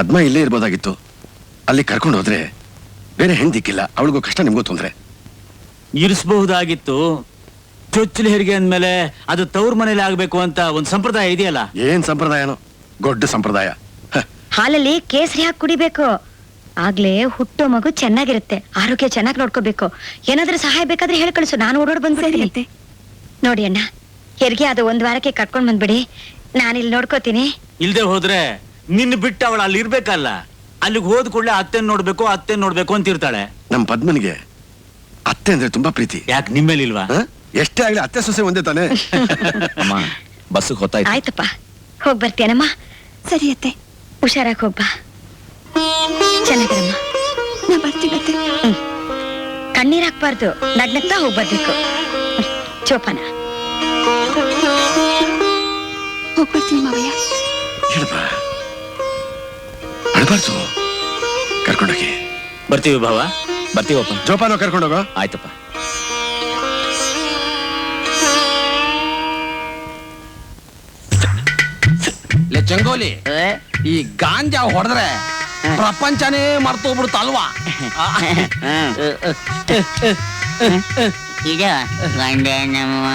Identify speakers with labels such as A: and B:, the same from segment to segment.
A: ಪದ್ಮ ಇಲ್ಲೇ ಇರ್ಬೋದಾಗಿತ್ತು. ಅಲ್ಲಿ ಕರ್ಕೊಂಡು ಹೋದ್ರೆ ಬೇರೆ ಹೆಣ್ದಿಕ್ಕಿಲ್ಲ, ಅವಳಿಗೂ ಕಷ್ಟ ನಿಮ್ಗೂ ತೊಂದ್ರೆ.
B: ಇರಿಸಬಹುದಾಗಿತ್ತು. ಚೊಚ್ಚಲು ಹೆರಿಗೆ ಅಂದ್ಮೇಲೆ ಅದು ತವ್ರ ಮನೇಲಿ ಆಗ್ಬೇಕು ಅಂತ ಒಂದ್ ಸಂಪ್ರದಾಯ ಇದೆಯಲ್ಲ.
A: ಏನ್ ಸಂಪ್ರದಾಯನೋ, ದೊಡ್ಡ ಸಂಪ್ರದಾಯ.
C: ಹಾಲಲ್ಲಿ ಕೇಸರಿ ಹಾಕಿ ಕುಡಿಬೇಕು, ಆಗ್ಲೇ ಹುಟ್ಟೋ ಮಗು ಚೆನ್ನಾಗಿರುತ್ತೆ. ಆರೋಗ್ಯ ಚೆನ್ನಾಗಿ ನೋಡ್ಕೋಬೇಕು. ಏನಾದ್ರೂ ಸಹಾಯ ಬೇಕಾದ್ರೆ ಹೇಳಿ ಕಳಿಸು, ನಾನು ಓಡೋಡ್ ಬಂದ್ಬಿಡ್ತೀನಿ. ನೋಡಿ ಅಣ್ಣ, ಹೆರಿಗೆ ಅದು 1 ವಾರಕ್ಕೆ ಕರ್ಕೊಂಡ್ ಬಂದ್ಬಿಡಿ, ನಾನಿಲ್ಲಿ ನೋಡ್ಕೋತೀನಿ.
B: ಇಲ್ದೆ ಹೋದ್ರೆ ನಿನ್ನ ಬಿಟ್ಟು ಅವಳು ಅಲ್ಲಿ ಇರ್ಬೇಕಲ್ಲ. ಅಲ್ಲಿಗೆ ಹೋದ್ ಕೂಡಲೇ ಅತ್ತೆನ್ ನೋಡ್ಬೇಕು ಅಂತ ಇರ್ತಾಳೆ.
A: ನಮ್ ಪದ್ಮನಿಗೆ ಅತ್ತೆ ಅಂದ್ರೆ ತುಂಬಾ ಪ್ರೀತಿ.
B: ಯಾಕೆ ನಿಮ್ಮೇಲಿಲ್ವಾ?
A: ಎಷ್ಟೇ ಆಗ್ಲಿ ಅತ್ತೆ ಸೊಸೆ ಒಂದೇ ತಾನೆ.
D: ಅಮ್ಮ ಬಸ್ಸಿಗೆ ಹೊತ್ತಾಯ್ತು.
C: ಆಯ್ತಪ್ಪ, ಹೋಗ್ ಬರ್ತೇನಮ್ಮ.
E: ಸರಿ ಅತ್ತೆ,
C: ಹುಷಾರಾಗಿ ಹೋಗ್ಬಾ. ಚೆನ್ನಾಗಿರಮ್ಮ.
E: ನಾ ಬರ್ತೀನತ್ತೆ.
C: ಕಣ್ಣೀರ್ ಹಾಕ್ಬಾರ್ದು, ನಗ್ನಗ್ತಾ ಹೋಗ್ಬರ್ಬೇಕು. ಚೋಪಾನ
E: ಹೋಗ್ಬರ್ತೀನಿ ಮಾವಯ್ಯ.
A: ಅಳಬಾರ್ದು, ಕರ್ಕೊಂಡೋಗಿ.
B: ಬರ್ತೀವಿ ಭಾವ.
D: ಬರ್ತೀವಪ್ಪ.
A: ಜೋಪಾನ ಕರ್ಕೊಂಡೋಗೋ.
D: ಆಯ್ತಪ್ಪ.
F: ಚಂಗೋಲಿ, ಈ ಗಾಂಜಾ ಹೊಡೆದ್ರೆ ಪ್ರಪಂಚನೇ ಮರ್ತೋಗ್ಬಿಡುತ್ತಲ್ವಾ?
G: ಇದು ಗಂಡ ನಮ್ಮ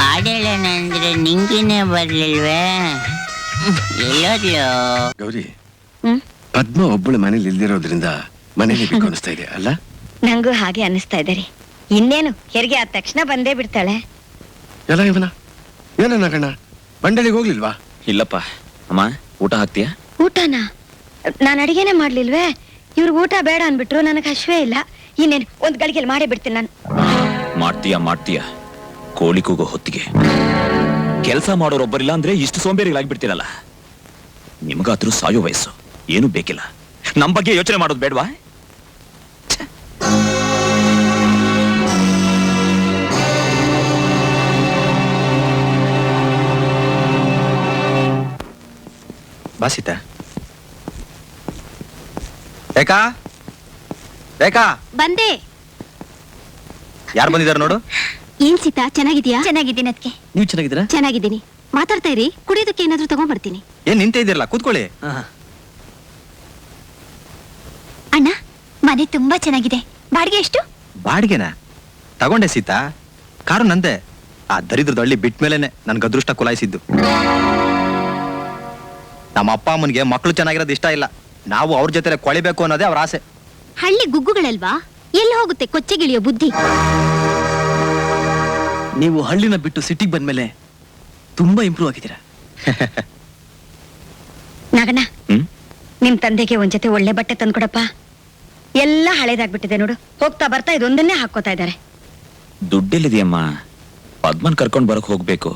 G: ಆಡೇಳನಂದ್ರೆ ನಿಂಗಿನೇ ಬರ್ಲಿಲ್ವೇ? ಎಲ್ಲೋದ್ಲು?
A: ಗೌರಿ, ಪದ್ಮ ಒಬ್ಬಳು ಮನೇಲಿ ಇಲ್ದಿರೋದ್ರಿಂದ ಮನೇಲಿ ಬೇಕು ಅನಿಸ್ತಾ ಇದೆ ಅಲ್ಲ?
C: ನಂಗೂ ಹಾಗೆ ಅನಿಸ್ತಾ ಇದೆ ರೀ. ಇನ್ನೇನು ಹೆರಿಗೆ ಆದ ತಕ್ಷಣ ಬಂದೇ ಬಿಡ್ತಾಳೆ.
A: ಎಲ್ಲ ಇವನ ಏನ ಕಣ್ಣ, ಬಂಡಳಿಗೆ ಹೋಗ್ಲಿಲ್ವಾ?
D: ಇಲ್ಲಪ್ಪ. ಅಮ್ಮ ಊಟ ಹಾಕ್ತೀಯಾ?
C: ಊಟನಾ? ನಾನು ಅಡಿಗೆನೆ ಮಾಡ್ಲಿಲ್ವೇ? ಇವ್ರಿಗೆ ಊಟ ಬೇಡ ಅನ್ಬಿಟ್ರು, ನನಗೆ ಹಶ್ವೇ ಇಲ್ಲ. ಇನ್ನೇನು ಒಂದ್ ಗಳಿಗೆಯಲ್ಲಿ ಮಾಡೇ ಬಿಡ್ತೀನಿ ನಾನು.
D: ಮಾಡ್ತೀಯ ಕೋಳಿ ಕೂಗೋ ಹೊತ್ತಿಗೆ. ಕೆಲಸ ಮಾಡೋರೊಬ್ಬರಿಲ್ಲ ಅಂದ್ರೆ ಇಷ್ಟು ಸೋಂಬೇರಿಗಳಾಗ್ಬಿಡ್ತೀರಲ್ಲ. ನಿಮ್ಗಾದ್ರೂ ಸಾಯೋ ವಯಸ್ಸು, ಏನು ಬೇಕಿಲ್ಲ. ನಮ್ ಬಗ್ಗೆ ಯೋಚನೆ ಮಾಡೋದು ಬೇಡವಾ?
H: ಬಾಸಿತ ರೇಖಾ, ರೇಖಾ
E: ಬಂದೆ.
H: ಯಾರು ಬಂದಿದ್ದಾರೆ ನೋಡು.
E: ಏನ್ ಸೀತಾ, ಚೆನ್ನಾಗಿದ್ಯಾ? ಚೆನ್ನಾಗಿದ್ದೀನಿ ಅದಕ್ಕೆ.
H: ನೀವು ಚೆನ್ನಾಗಿದ್ದೀರಾ?
E: ಚೆನ್ನಾಗಿದ್ದೀನಿ. ಮಾತಾಡ್ತಾ ಇರಿ, ಕುಡಿಯೋದಕ್ಕೆ ಏನಾದ್ರೂ ತಗೊಂಡ್ಬರ್ತೀನಿ.
H: ಏನ್ ನಿಂತೇ ಇದ್ದೀರಲ್ಲ, ಕೂತ್ಕೊಳ್ಳಿ.
E: ಅಣ್ಣ, ಮನೆ ತುಂಬಾ ಚೆನ್ನಾಗಿದೆ. ಬಾಡಿಗೆ ಎಷ್ಟು?
H: ಬಾಡಿಗೆನಾ? ತಗೊಂಡೆ ಸೀತಾ, ಕಾರು ನಂದೆ. ಆ ದರಿದ್ರದ ಹಳ್ಳಿ ಬಿಟ್ಟ ಮೇಲೆನೆ ನನ್ಗೆ ಅದೃಷ್ಟ ಕುಲಾಯಿಸಿದ್ದು. ನಮ್ಮ ಅಪ್ಪ ಅಮ್ಮನಿಗೆ ಮಕ್ಕಳು ಚೆನ್ನಾಗಿರೋದು ಇಷ್ಟ ಇಲ್ಲ. ನಾವು ಅವ್ರ ಜೊತೆ ಕೊಳಿಬೇಕು ಅನ್ನೋದೇ ಅವ್ರ ಆಸೆ.
E: ಹಳ್ಳಿ ಗುಗ್ಗುಗಳಲ್ವಾ, ಎಲ್ಲಿ ಹೋಗುತ್ತೆ ಕೊಚ್ಚೆಗಿಳಿಯೋ ಬುದ್ಧಿ?
F: ನೀವು ಹಳ್ಳಿನ ಬಿಟ್ಟು ಸಿಟಿಗೆ ಬಂದ್ಮೇಲೆ ತುಂಬಾ ಇಂಪ್ರೂವ್ ಆಗಿದ್ದೀರಾ.
C: ನಾಗಣ್ಣ, ನಿಮ್ ತಂದೆಗೆ ಒಂದ್ ಜೊತೆ ಒಳ್ಳೆ ಬಟ್ಟೆ ತಂದ್ಕೊಡಪ್ಪ. ಎಲ್ಲ ಹಳೇದಾಗ್ಬಿಟ್ಟಿದೆ ನೋಡು. ಹೋಗ್ತಾ ಬರ್ತಾ ಇದೊಂದನ್ನೇ ಹಾಕೋತಾ ಇದ್ದಾರೆ.
D: ದುಡ್ಡಿಲ್ಲಿದೆಯಮ್ಮ. ಪದ್ಮನ್ ಕರ್ಕೊಂಡ್ ಬರಕ್ ಹೋಗ್ಬೇಕು,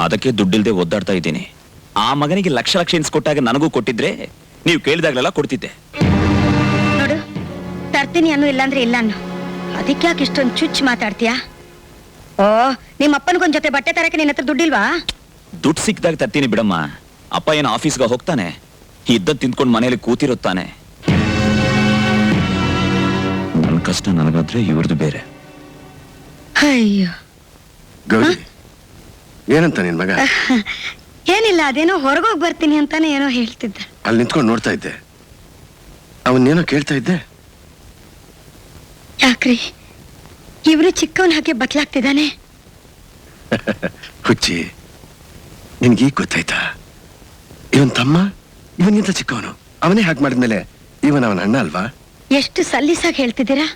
D: ಅದಕ್ಕೆ ದುಡ್ಡಿಲ್ದೆ ಒದ್ದಾಡ್ತಾ ಇದ್ದೀನಿ. ಆ ಮಗನಿಗೆ ಲಕ್ಷ ಎನ್ಸ್ಕೊಟ್ಟಾಗ ನನಗೂ ಕೊಟ್ಟಿದ್ರೆ ನೀವು ಕೇಳಿದಾಗಲೆಲ್ಲ ಕೊಡ್ತಿದ್ದೆ.
C: ನೋಡು, ತರ್ತೀನಿ ಅನ್ನು ಇಲ್ಲಾಂದ್ರೆ ಇಲ್ಲ ಅನ್ನು. ಅದಕ್ಕೆ ಯಾಕೆ ಇಷ್ಟೊಂದು ಚುಚ್ಚು ಮಾತಾಡ್ತೀಯಾ? ಓ, ನಿಮ್ಮ ಅಪ್ಪನಿಗೊಂದ್ ಜೊತೆ ಬಟ್ಟೆ ತರಕ್ಕೆ ನಿನ್ನ ಹತ್ರ ದುಡ್ಡಿಲ್ವಾ?
D: ದುಡ್ಡು ಸಿಕ್ಕಿದಾಗ ತರ್ತೀನಿ ಬಿಡಮ್ಮ. ಅಪ್ಪ ಏನೋ ಆಫೀಸ್ಗೆ ಹೋಗ್ತಾನೆ, ಇದ್ದದ್ ತಿಂದ್ಕೊಂಡು ಮನೇಲಿ ಕೂತಿರುತ್ತಾನೆ. ನನ್ನ ಕಷ್ಟ ನನಗಾದ್ರೆ ಇವ್ರದ್ದು ಬೇರೆ.
C: ಅಯ್ಯೋ
A: ಗೌರಿ, ಏನಂತ ನಿನ್ ಮಗ?
C: ಏನಿಲ್ಲ, ಅದೇನೋ ಹೊರಗೋಗಿ ಬರ್ತೀನಿ ಅಂತಾನೆ ಏನೋ ಹೇಳ್ತಿದ್ದ.
A: ಅಲ್ಲಿ ನಿಂತ್ಕೊಂಡು ನೋಡ್ತಾ ಇದ್ದೆ, ಅವನ್ನೇನೋ ಕೇಳ್ತಾ ಇದ್ದೆ.
C: ಯಾಕ್ರಿ ಇವ್ರು ಚಿಕ್ಕವನ್ ಹಾಗೆ ಬತ್ಲಾಗ್ತಿದ್ದಾನೆ?
A: ಹುಚ್ಚಿ, ನಿನ್ಗೀಗ ಗೊತ್ತಾಯ್ತಾ? ಇವನ್ ತಮ್ಮ ಇವನ್ಗಿಂತ ಚಿಕ್ಕವನು. ಅವನೇ ಹಾಗೆ ಮಾಡಿದ್ಮೇಲೆ ಇವನ್ ಅವನ ಅಣ್ಣ ಅಲ್ವಾ?
C: ಎಷ್ಟು ಸಲೀಸಾಗಿ ಹೇಳ್ತಿದ್ದೀರಾ?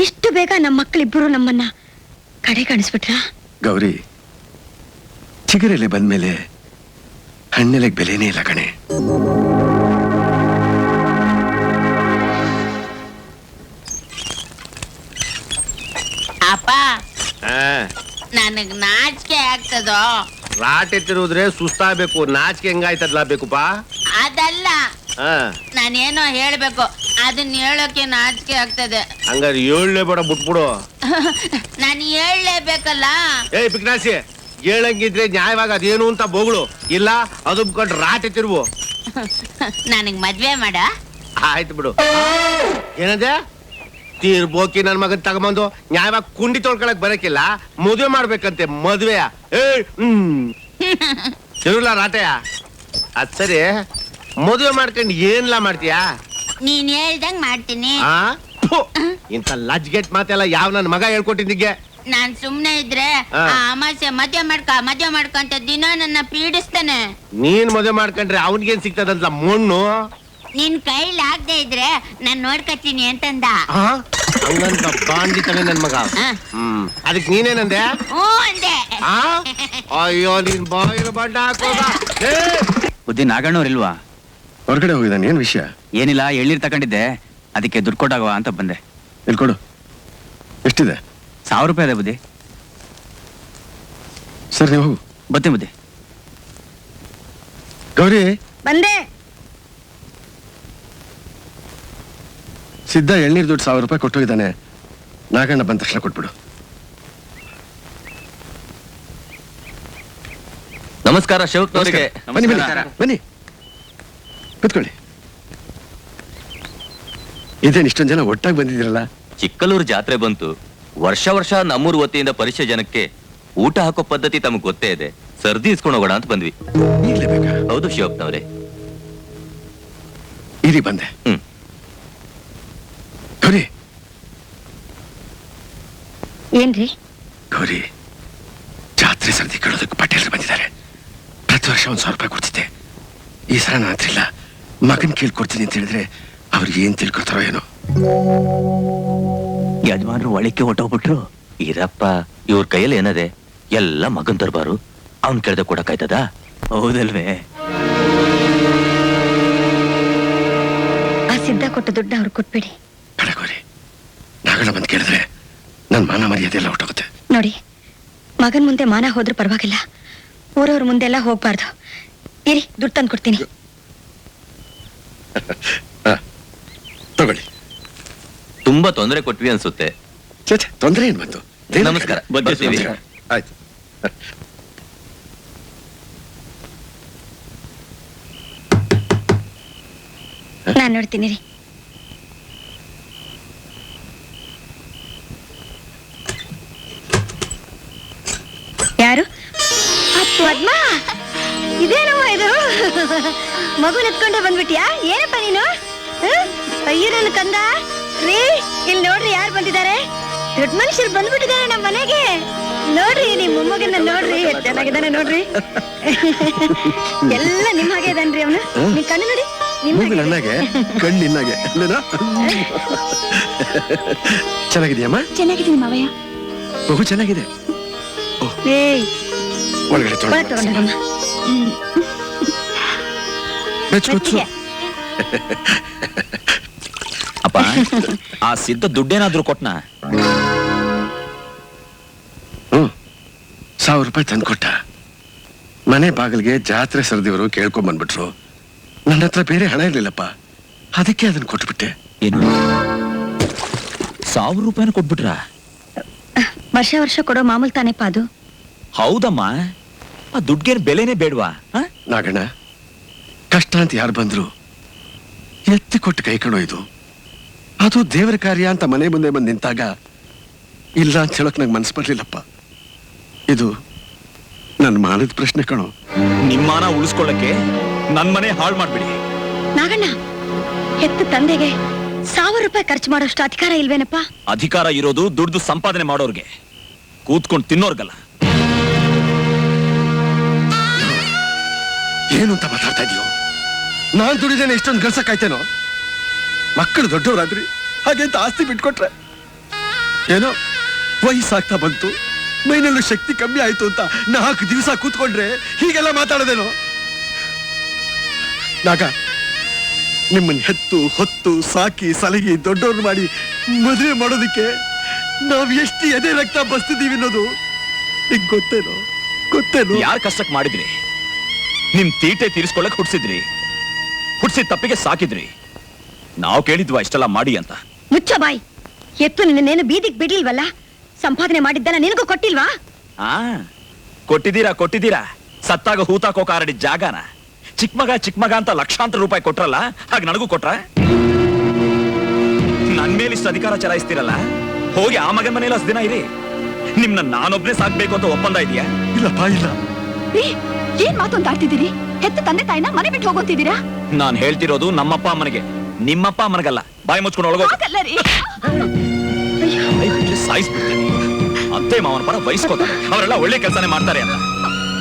C: ಇಷ್ಟು ಬೇಗ ನಮ್ಮ ಮಕ್ಕಳಿಬ್ಬರು ನಮ್ಮನ್ನ ಕಡೆ ಕಾಣಿಸ್ಬಿಟ್ರ?
A: ಗೌರಿ, ಚಿಗುರೆಲೆ ಬಂದ್ಮೇಲೆ ಹಣ್ಣೆಲೆಗೆ ಬೆಲೆನೇ ಇಲ್ಲ ಕಣೆ.
G: ಅಪ್ಪ, ನನಗ್ ನಾಚಿಕೆ ಆಗ್ತದೋ?
I: ರಾಟೆ ತಿರುವುದ್ರೆ ಸುಸ್ತಾಗಬೇಕು, ನಾಚಿಕೆ ಹೆಂಗಾಯ್ತದ್ಲಾ ಬೇಕುಪ್ಪ?
G: ಅದಲ್ಲ, ನಾನೇನೋ ಹೇಳ್ಬೇಕು, ಅದನ್ನ ಹೇಳೋಕೆ ನಾಚಿಕೆ ಆಗ್ತದೆ.
I: ಹಂಗಾರೆ ಹೇಳಲೇಬೇಡ, ಬಿಟ್ಬಿಡು.
G: ನಾನು ಹೇಳಲೇಬೇಕಲ್ಲ.
I: ಏ ಪಿಕ್ನಾಸಿ, ಹೇಳಂಗಿದ್ರೆ ನ್ಯಾಯವಾಗಿ ಅದೇನು ಅಂತ ಬೋಗಳು, ಇಲ್ಲ ಅದು ಬಿಟ್ಕೊಂಡು ರಾಟೆ ತಿರುವು.
G: ನನಗ್ ಮದ್ವೆ ಮಾಡ.
I: ಆಯ್ತು ಬಿಡು. ಏನಂದೆ? ತೀರ್ಬೋಕಿ ನನ್ ಮಗನ್ ತಗೊಂಬಂದು ನ್ಯಾಯವಾಗಿ ಕುಂಡಿ ತೊಳ್ಕೊಳಕ್ ಬರಕಿಲ್ಲ, ಮದುವೆ ಮಾಡ್ಬೇಕಂತೆ. ಮದ್ವೆಯ? ತಿರುಗ್ಲಾ ರಾಟೆಯ ಅದ್ ಸರಿ ಮದುವೆ ಮಾಡ್ಕೊಂಡು ಏನ್ಲಾ ಮಾಡ್ತೀಯಾ?
G: ನೀನ್ ಹೇಳ್ದಂಗ್ ಮಾಡ್ತೀನಿ.
I: ಆ ಥು, ಇಂಥ ಲಜ್ಗೆಟ್ ಮಾತೆಲ್ಲ ಯಾವ ನನ್ ಮಗ ಹೇಳ್ಕೊಟ್ಟಿದ್ದಿಗೆ?
G: ನಾನ್ ಸುಮ್ನೆ ಇದ್ರೆ
I: ಆ.
G: ಆ ಅಮಾಸ್ಯೆ ಮದ್ವೆ ಮಾಡ್ಕೊಂತ ದಿನ ನನ್ನ ಪೀಡಿಸ್ತಾನೆ.
I: ನೀನ್ ಮದುವೆ ಮಾಡ್ಕೊಂಡ್ರೆ ಅವನ್ಗೇನ್ ಸಿಗ್ತದಂತ ಮಣ್ಣು?
G: ನಿನ್ ಕೈಲಿ ಆಗದೆ ಇದ್ರೆ ನಾನ್ ನೋಡ್ಕತೀನಿ ಅಂತಂದ.
I: ಆ? ಹಂಗಂತ ಬಾಂಡಿತಾನೆ ನನ್ ಮಗ. ಅದಕ್ ನೀನೇನಂದೆ?
G: ಹ್ಞೂ ಅಂದೆ.
I: ಆ? ಅಯ್ಯೋ ನೀನ್ ಬಾಯಿನ ಬಡ್ಡ ಹಾಕೋದ. ಏ!
F: ಬುದ್ಧಿ ನಾಗಣ್ಣವ್ರಿಲ್ವಾ?
A: ಹೊರಗಡೆ ಹೋಗಿದ್ದಾನೆ. ಏನ್ ವಿಷಯ?
F: ಏನಿಲ್ಲ, ಎಳ್ನೀರ್ ತಗೊಂಡಿದ್ದೆ, ಅದಕ್ಕೆ ದುಡ್ಡು ಕೊಟ್ಟಾಗವ ಅಂತ ಬಂದೆ.
A: ಇಲ್ಲಿ ಕೊಡು. ಎಷ್ಟಿದೆ?
F: 1000 ರೂಪಾಯಿ ಇದೆ ಬುದ್ಧಿ.
A: ಸರಿ ನೀವು ಹೋಗು.
F: ಬತ್ತೀನಿ ಬುದ್ಧಿ.
A: ಗೌರಿ,
C: ಬಂದೆ.
A: ಸಿದ್ಧ ಎಳ್ನೀರ್ ದುಡ್ಡು 1000 ರೂಪಾಯಿ ಕೊಟ್ಟೋಗಿದ್ದಾನೆ. ನಾಗಣ್ಣ ಬಂದ ತಕ್ಷಣ ಕೊಟ್ಬಿಡು.
H: ನಮಸ್ಕಾರ ಶಿವಕ್ನವರಿಗೆ.
A: ಬನ್ನಿ ಬನ್ನಿ ಬನ್ನಿ, ಕೂತ್ಕೊಳ್ಳಿ. ಇದೇನು ಇಷ್ಟೊಂದು ಜನ ಒಟ್ಟಾಗಿ ಬಂದಿದ್ದೀರಲ್ಲ?
J: ಚಿಕ್ಕಲೂರು ಜಾತ್ರೆ ಬಂತು. ವರ್ಷ ನಮ್ಮೂರು ವತಿಯಿಂದ ಪರಿಚಯ ಜನಕ್ಕೆ ಊಟ ಹಾಕೋ ಪದ್ಧತಿ ತಮಗೆ ಗೊತ್ತೇ ಇದೆ. ಸರ್ದಿ ಇಸ್ಕೊಂಡು ಹೋಗೋಣ ಅಂತ ಬಂದ್ವಿ.
A: ಈಗಲೇ ಬೇಕಾ?
J: ಹೌದು ಶಿವಪ್ನವ್ರೆ.
A: ಇರಿ ಬಂದೆ.
J: ಹ್ಮ್.
A: ಗೌರಿ,
C: ಏನ್ರಿ?
A: ಗೌರಿ, ಜಾತ್ರೆ ಸರ್ದಿ ಕೇಳೋದಕ್ಕೆ ಪಟೇಲ್ರು ಬಂದಿದ್ದಾರೆ. ಪ್ರತಿ ವರ್ಷ 1000 ರೂಪಾಯಿ ಕೊಡ್ತಿದ್ದೆ. ಈ ಸಲ ನನ್ನ ಹತ್ರ ಇಲ್ಲ. ಮಗನ್ ಕೇಳ್ಕೊಡ್ತೀನಿ ಅಂತ ಹೇಳಿದ್ರೆ ಅವ್ರಿಗೆ ಏನ್ ತಿಳ್ಕೊತಾರೋ ಏನೋ.
F: ಯಜಮಾನ್ರು ಒಳಕ್ಕೆ ಹೊಟ್ಟೋಗ್ಬಿಟ್ರು.
J: ಇರಪ್ಪ, ಇವ್ರ ಕೈಯಲ್ಲಿ ಏನದೆ? ಎಲ್ಲ ಮಗನ್ ದರ್ಬಾರು. ಅವ್ನ್ ಕೇಳ್ದೆ ಕೊಡಕ್ಕಾಯ್ತದ?
F: ಹೌದಲ್ವೇ?
C: ಆ ಸಿದ್ಧ ಕೊಟ್ಟ ದುಡ್ಡು ಅವ್ರು ಕೊಟ್ಬಿಡಿ.
A: ಬೇಡ ಗೌರಿ, ನಾಗಣ್ಣ ಬಂದು ಕೇಳಿದ್ರೆ ನನ್ನ ಮಾನ ಮರ್ಯಾದೆ ಎಲ್ಲ ಹೊಟ್ಟೋಗುತ್ತೆ.
C: ನೋಡಿ, ಮಗನ್ ಮುಂದೆ ಮಾನ ಹೋದ್ರೂ ಪರವಾಗಿಲ್ಲ, ಊರವ್ರ ಮುಂದೆಲ್ಲ ಹೋಗ್ಬಾರ್ದು. ಇರಿ, ದುಡ್ಡು ತಂದು ಕೊಡ್ತೀನಿ.
A: ತಗೊಳ್ಳಿ.
J: ತುಂಬಾ ತೊಂದರೆ ಕೊಟ್ವಿ ಅನ್ಸುತ್ತೆ.
A: ಛೇ, ತೊಂದರೆ ಏನ್ ಬಂತು?
J: ನಮಸ್ಕಾರ. ಬರ್ತೀವಿ.
A: ಆಯ್ತು.
C: ನಾನ್ ನೋಡ್ತೀನಿ ರೀ. ಯಾರು? ಪದ್ಮ, ಇದೇನೋ ಇದು? ಮಗು ಎತ್ಕೊಂಡೆ ಬಂದ್ಬಿಟ್ಯಾ? ಏನಪ್ಪ ನೀನು? ಅಯ್ಯೋ ನನ್ನ ಕಂದ ರೀ, ಇಲ್ಲಿ ನೋಡ್ರಿ ಯಾರು ಬಂದಿದ್ದಾರೆ. ದೊಡ್ಡ ಮನುಷ್ಯರು ಬಂದ್ಬಿಟ್ಟಿದ್ದಾರೆ ನಮ್ಮ ಮನೆಗೆ. ನೋಡ್ರಿ ನಿಮ್ ಮೊಮ್ಮಗನ್ನ ನೋಡ್ರಿ, ಎಷ್ಟ್ ಚೆನ್ನಾಗಿದ್ದಾನೆ ನೋಡ್ರಿ. ಎಲ್ಲ ನಿಮ್ ಹಾಗೆ ಇದಾನ್ರಿ ಅವನು. ನಿಮ್ ಕಣ್ಣು ನೋಡಿ, ನಿಮ್
A: ಮೂಗು ನನ್ನಾಗೆ, ಕಣ್ಣು ನಿನ್ನಾಗೆ ಅಲ್ಲೇನಾ? ಚೆನ್ನಾಗಿದೆಯಮ್ಮ?
E: ಚೆನ್ನಾಗಿದ್ದೀನಿ ಮಾವಯ್ಯ.
A: ಬಹು ಚೆನ್ನಾಗಿದೆ.
C: ಏಯ್,
A: ಒಳಗಡೆ
C: ಒಳಗ್ ತಗೊಂಡೋಗಮ್ಮ.
A: ಬೆಚ್ಚು.
D: ಅಪ್ಪ, ಆ ಸಿದ್ಧ ದುಡ್ಡೇನಾದ್ರೂ ಕೊಟ್ನಾ?
A: 1000 ರೂಪಾಯಿ ತಂದು ಕೊಟ್ಟ. ಮನೆ ಬಾಗಿಲಿಗೆ ಜಾತ್ರೆ ಸರದಿವರು ಕೇಳ್ಕೊಂಡ್ ಬಂದ್ಬಿಟ್ರು. ನನ್ನ ಹತ್ರ ಬೇರೆ ಹಣ ಇರ್ಲಿಲ್ಲಪ್ಪ, ಅದಕ್ಕೆ ಅದನ್ನ ಕೊಟ್ಬಿಟ್ಟೆ.
D: ಏನು, 1000 ರೂಪಾಯಿನ ಕೊಟ್ಬಿಟ್ರ?
C: ವರ್ಷ ವರ್ಷ ಕೊಡೋ ಮಾಮೂಲ್ ತಾನೇಪ್ಪ ಅದು.
D: ಹೌದಮ್ಮ, ಆ ದುಡ್ಗೇನ್ ಬೆಲೆನೇ ಬೇಡ್ವಾ?
A: ನಾಗಣ್ಣ, ಕಷ್ಟ ಅಂತ ಯಾರು ಬಂದ್ರು ಎತ್ತಿ ಕೊಟ್ಟು ಕೈ ಕಣೋಯ್ದು. ಅದು ದೇವರ ಕಾರ್ಯ ಅಂತ ಮನೆ ಮುಂದೆ ಬಂದು ನಿಂತಾಗ ಇಲ್ಲ ಅಂತ ಹೇಳಕ್ ನಂಗೆ ಮನಸ್ಸು ಬರ್ಲಿಲ್ಲಪ್ಪ. ಇದು ನನ್ನ ಮಾನದ ಪ್ರಶ್ನೆ ಕಣೋ.
D: ನಿಮ್ಮಾನ ಉಳಿಸ್ಕೊಳ್ಳಕ್ಕೆ ನನ್ ಮನೆ ಹಾಳು ಮಾಡ್ಬಿಡಿ.
C: ನಾಗಣ್ಣ, ಹೆತ್ತ ತಂದೆಗೆ 1000 ರೂಪಾಯಿ ಖರ್ಚು ಮಾಡೋಷ್ಟು ಅಧಿಕಾರ ಇಲ್ವೇನಪ್ಪ?
D: ಅಧಿಕಾರ ಇರೋದು ದುಡ್ದು ಸಂಪಾದನೆ ಮಾಡೋರ್ಗೆ, ಕೂತ್ಕೊಂಡು ತಿನ್ನೋರ್ಗಲ್ಲ.
A: ಏನು ಅಂತ ಮಾತಾಡ್ತಾ ಇದೀಯೋ? ನಾನ್ ದುಡಿದೇನೆ ಇಷ್ಟೊಂದು ಗಳಿಸಕ್ಕಾಯ್ತೇನೋ? ಮಕ್ಕಳು ದೊಡ್ಡವರಾದ್ರಿ ಹಾಗೆ ಅಂತ ಆಸ್ತಿ ಬಿಟ್ಕೊಟ್ರೆ ಏನೋ ವಯಸ್ಸಾಗ್ತಾ ಬಂತು, ಮೈನಲ್ಲೂ ಶಕ್ತಿ ಕಮ್ಮಿ ಆಯ್ತು ಅಂತ 4 ದಿವಸ ಕೂತ್ಕೊಂಡ್ರೆ ಹೀಗೆಲ್ಲ ಮಾತಾಡೋದೇನೋ? ನಾಗ, ನಿಮ್ಮನ್ನ ಹೆತ್ತು ಹೊತ್ತು ಸಾಕಿ ಸಲಗಿ ದೊಡ್ಡವ್ರು ಮಾಡಿ ಮದುವೆ ಮಾಡೋದಕ್ಕೆ ನಾವ್ ಎಷ್ಟು ಎದೆ ರಕ್ತ ಬಸ್ತಿದೀವಿ ಅನ್ನೋದು ನಿಂಗ್ ಗೊತ್ತೇನೋ?
D: ಯಾರ್ ಕಷ್ಟಕ್ ಮಾಡಿದ್ರಿ? ನಿಮ್ ತೀಟೆ ತೀರಿಸ್ಕೊಳ್ಳಕ್ ಹುಡ್ಸಿದ್ರಿ. ಹುಡ್ಸಿದ ತಪ್ಪಿಗೆ ಸಾಕಿದ್ರಿ. ನಾವು ಕೇಳಿದ್ವಾ ಇಷ್ಟೆಲ್ಲ ಮಾಡಿ ಅಂತ?
C: ಮುಚ್ಚ ಬಾಯ್. ಎತ್ತು ನಿನ್ನೇನು ಬೀದಿಗೆ ಬಿಡ್ಲಿಲ್ವಲ್ಲ? ಸಂಪಾದನೆ ಮಾಡಿದ್ದಲ್ಲ ನಿನಗೂ ಕೊಟ್ಟಿಲ್ವಾ?
D: ಕೊಟ್ಟಿದ್ದೀರಾ. ಸತ್ತಾಗ ಹೂತಾಕೋ ಕಾರಡಿದ ಜಾಗನ ಚಿಕ್ಕ ಮಗ ಅಂತ ಲಕ್ಷಾಂತರ ರೂಪಾಯಿ ಕೊಟ್ರಲ್ಲ, ಹಾಗೆ ನನಗೂ ಕೊಟ್ರ? ನನ್ ಮೇಲೆ ಇಷ್ಟು ಅಧಿಕಾರ ಚಲಾಯಿಸ್ತಿರಲ್ಲ, ಹೋಗಿ ಆ ಮಗನ ಮನೇಲಿ 10 ದಿನ ಇರಿ. ನಿಮ್ನ ನಾನೊಬ್ನೇ ಸಾಕ್ಬೇಕು ಅಂತ ಒಪ್ಪಂದ ಇದೆಯಾ?
A: ಇಲ್ಲಪ್ಪ, ಇಲ್ಲ.
E: ಏನ್ ಮಾತು ಅಂತ ಆಡ್ತಿದ್ದೀರಿ? ಹೆತ್ತ ತಂದೆ ತಾಯಿನ ಮನೆ ಬಿಟ್ಟು ಹೋಗೋತಿದ್ದೀರಾ?
D: ನಾನ್ ಹೇಳ್ತಿರೋದು ನಮ್ಮಪ್ಪ ಅಮ್ಮನಿಗೆ, ನಿಮ್ಮಪ್ಪ ಅಮ್ಮನಿಗಲ್ಲ. ಬಾಯಿ ಮುಚ್ಕೊಂಡು ಒಳಗೋ. ಸಾಯಿಸ್ಬಿಡ್ತೀನಿ. ಅತ್ತೆ ಮಾವನ ಪರ ವಹಿಸ್ಕೋತಾರೆ, ಅವರೆಲ್ಲ ಒಳ್ಳೆ ಕೆಲಸನೇ ಮಾಡ್ತಾರೆ ಅಂತ.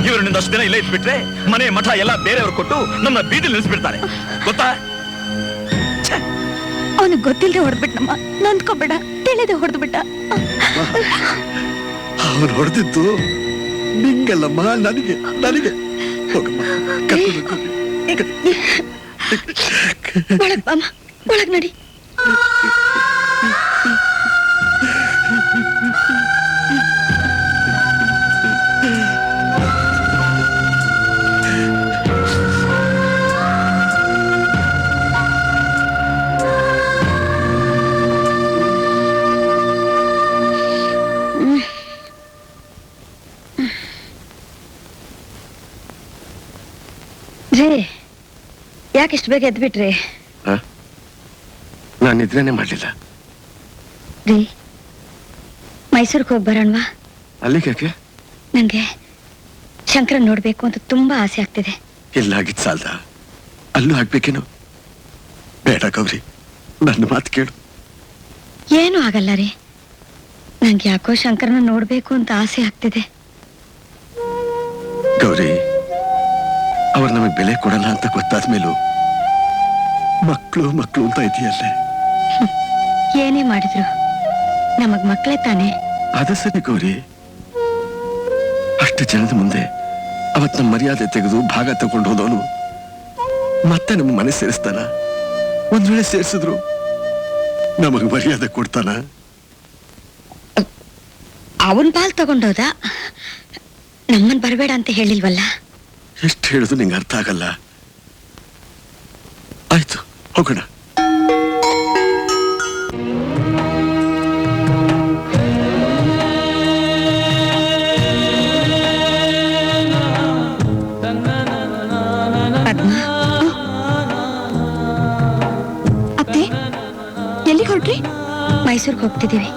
D: ಇವರನ್ನಿಂದಷ್ಟು ದಿನ ಇಲ್ಲೇ ಇದ್ಬಿಟ್ರೆ ಮನೆ ಮಠ ಎಲ್ಲ ಬೇರೆಯವ್ರು ಕೊಟ್ಟು ನಮ್ಮ ಬೀದಿಲಿ ನಿಲ್ಸ್ಬಿಡ್ತಾರೆ, ಗೊತ್ತಾ?
E: ಅವನಿಗೆ ಗೊತ್ತಿಲ್ಲದೆ ಹೊಡೆದ್ಬಿಟ್ನಮ್ಮ, ನೊಂದ್ಕೋಬೇಡ, ತಿಳಿದೆ ಹೊಡೆದ್ಬಿಟ್ಟ.
A: ಅವನು ಹೊಡೆದಿದ್ದು ನಿಂಗಲ್ಲಮ್ಮ, ನನಗೆ ನನಗೆ. ಹೋಗಮ್ಮ, ಕರ್ಕೊಂಡು ಹೋಗು.
C: ಒಳಗ್ ಬಾಮ್ಮ, ಒಳಗ್ ನಡಿ. ರೀ, ಯಾಕೆ ಇಷ್ಟು ಬೇಗ ಎದ್ಬಿಟ್ರಿ?
A: ನಾನು ನಿದ್ರೆನೆ ಮಾಡ್ಲಿಲ್ಲ.
C: ರೀ, ಮೈಸೂರಿಗೆ ಹೋಗಿ ಬರೋಣವಾ?
A: ಅಲ್ಲಿಗೆ ಯಾಕೆ?
C: ನಂಗೆ ಶಂಕರನ್ ನೋಡ್ಬೇಕು ಅಂತ ತುಂಬಾ ಆಸೆ ಆಗ್ತಿದೆ.
A: ಎಲ್ಲಾಗಿದ್ ಸಾಲ್ದ, ಅಲ್ಲೂ ಆಗ್ಬೇಕೇನು? ಬೇಡ ಗೌರಿ, ನನ್ನ ಮಾತು ಕೇಳು.
C: ಏನೂ ಆಗಲ್ಲ ರೀ, ನಂಗೆ ಯಾಕೋ ಶಂಕರನ ನೋಡ್ಬೇಕು ಅಂತ ಆಸೆ ಆಗ್ತಿದೆ.
A: ಗೌರಿ, ಅವ್ರು ನಮಗೆ ಬೆಲೆ ಕೊಡಲ್ಲ ಅಂತ ಗೊತ್ತಾದ ಮೇಲೂ ಮಕ್ಕಳು ಮಕ್ಕಳು ಅಂತ ಇದೆಯಲ್ಲೇ.
C: ಏನೇ ಮಾಡಿದ್ರು ನಮಗ್ ಮಕ್ಕಳೇ ತಾನೆ.
A: ಅದ ಸರಿ ಗೌರಿ, ಅಷ್ಟು ಜನದ ಮುಂದೆ ಅವತ್ ನಮ್ಮ ಮರ್ಯಾದೆ ತೆಗೆದು ಭಾಗ ತಗೊಂಡು ಹೋದವನು ಮತ್ತೆ ನಮ್ಮ ಮನೆ ಸೇರಿಸ್ತಾನ? ಒಂದ್ ವೇಳೆ ಸೇರಿಸಿದ್ರು ನಮಗ್ ಮರ್ಯಾದೆ ಕೊಡ್ತಾನ?
C: ಅವನ್ ಪಾಲ್ ತಗೊಂಡೋದ, ನಮ್ಮನ್ ಬರಬೇಡ ಅಂತ ಹೇಳಿಲ್ವಲ್ಲ.
A: ಎಷ್ಟು ಹೇಳುದು ನಿಂಗೆ ಅರ್ಥ ಆಗಲ್ಲ. ಆಯ್ತು, ಹೋಗೋಣ.
E: ಅತ್ತೆ, ಎಲ್ಲಿಗೆ ಹೊರಟ್ರಿ?
C: ಮೈಸೂರ್ಗೆ ಹೋಗ್ತಿದೀವಿ.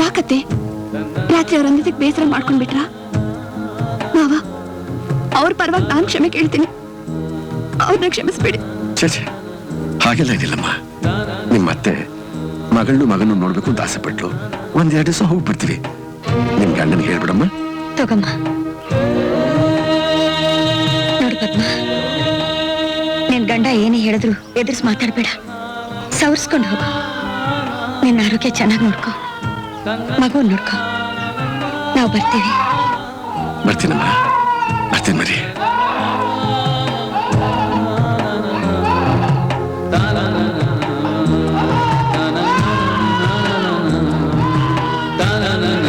E: ಯಾಕತ್ತೆ? ರಾತ್ರಿ ಅವರೊಂದಿಗೆ ಬೇಸರ ಮಾಡ್ಕೊಂಡ್ಬಿಟ್ರಾ? ಮಾವ, ಅವ್ರ ಪರವಾಗಿ ನಾನು ಕ್ಷಮೆ ಕೇಳ್ತೀನಿ, ಅವ್ರನ್ನ ಕ್ಷಮಿಸ್ಬಿಡಿ.
A: ಛೇ, ಹಾಗೆಲ್ಲ ಏನಿಲ್ಲಮ್ಮ. ನಿಮ್ಮತ್ತೆ ಮಗನು ನೋಡ್ಬೇಕು ಅಂತ ಆಸೆ ಪಟ್ಲು. ಒಂದೆರಡು ದಿವಸ ಹೋಗಿ ಬರ್ತೀವಿ. ನಿಮ್ ಗಂಡನಿಗೆ ಹೇಳ್ಬಿಡಮ್ಮ.
C: ತಗಮ್ಮ. ನೋಡು ಪದ್ಮ, ನಿನ್ ಗಂಡ ಏನೇ ಹೇಳಿದ್ರು ಎದುರಿಸಿ ಮಾತಾಡ್ಬೇಡ, ಸವರ್ಸ್ಕೊಂಡು ಹೋಗು. ನಿನ್ನ ಆರೋಗ್ಯ ಚೆನ್ನಾಗಿ ನೋಡ್ಕೊ, ಮಗುನ್ ನೋಡ್ಕೊ. ನಾವು ಬರ್ತೀವಿ.
A: ಬರ್ತೀನಮ್ಮ, ಬರ್ತೀನಿ ಮರಿ.
B: na na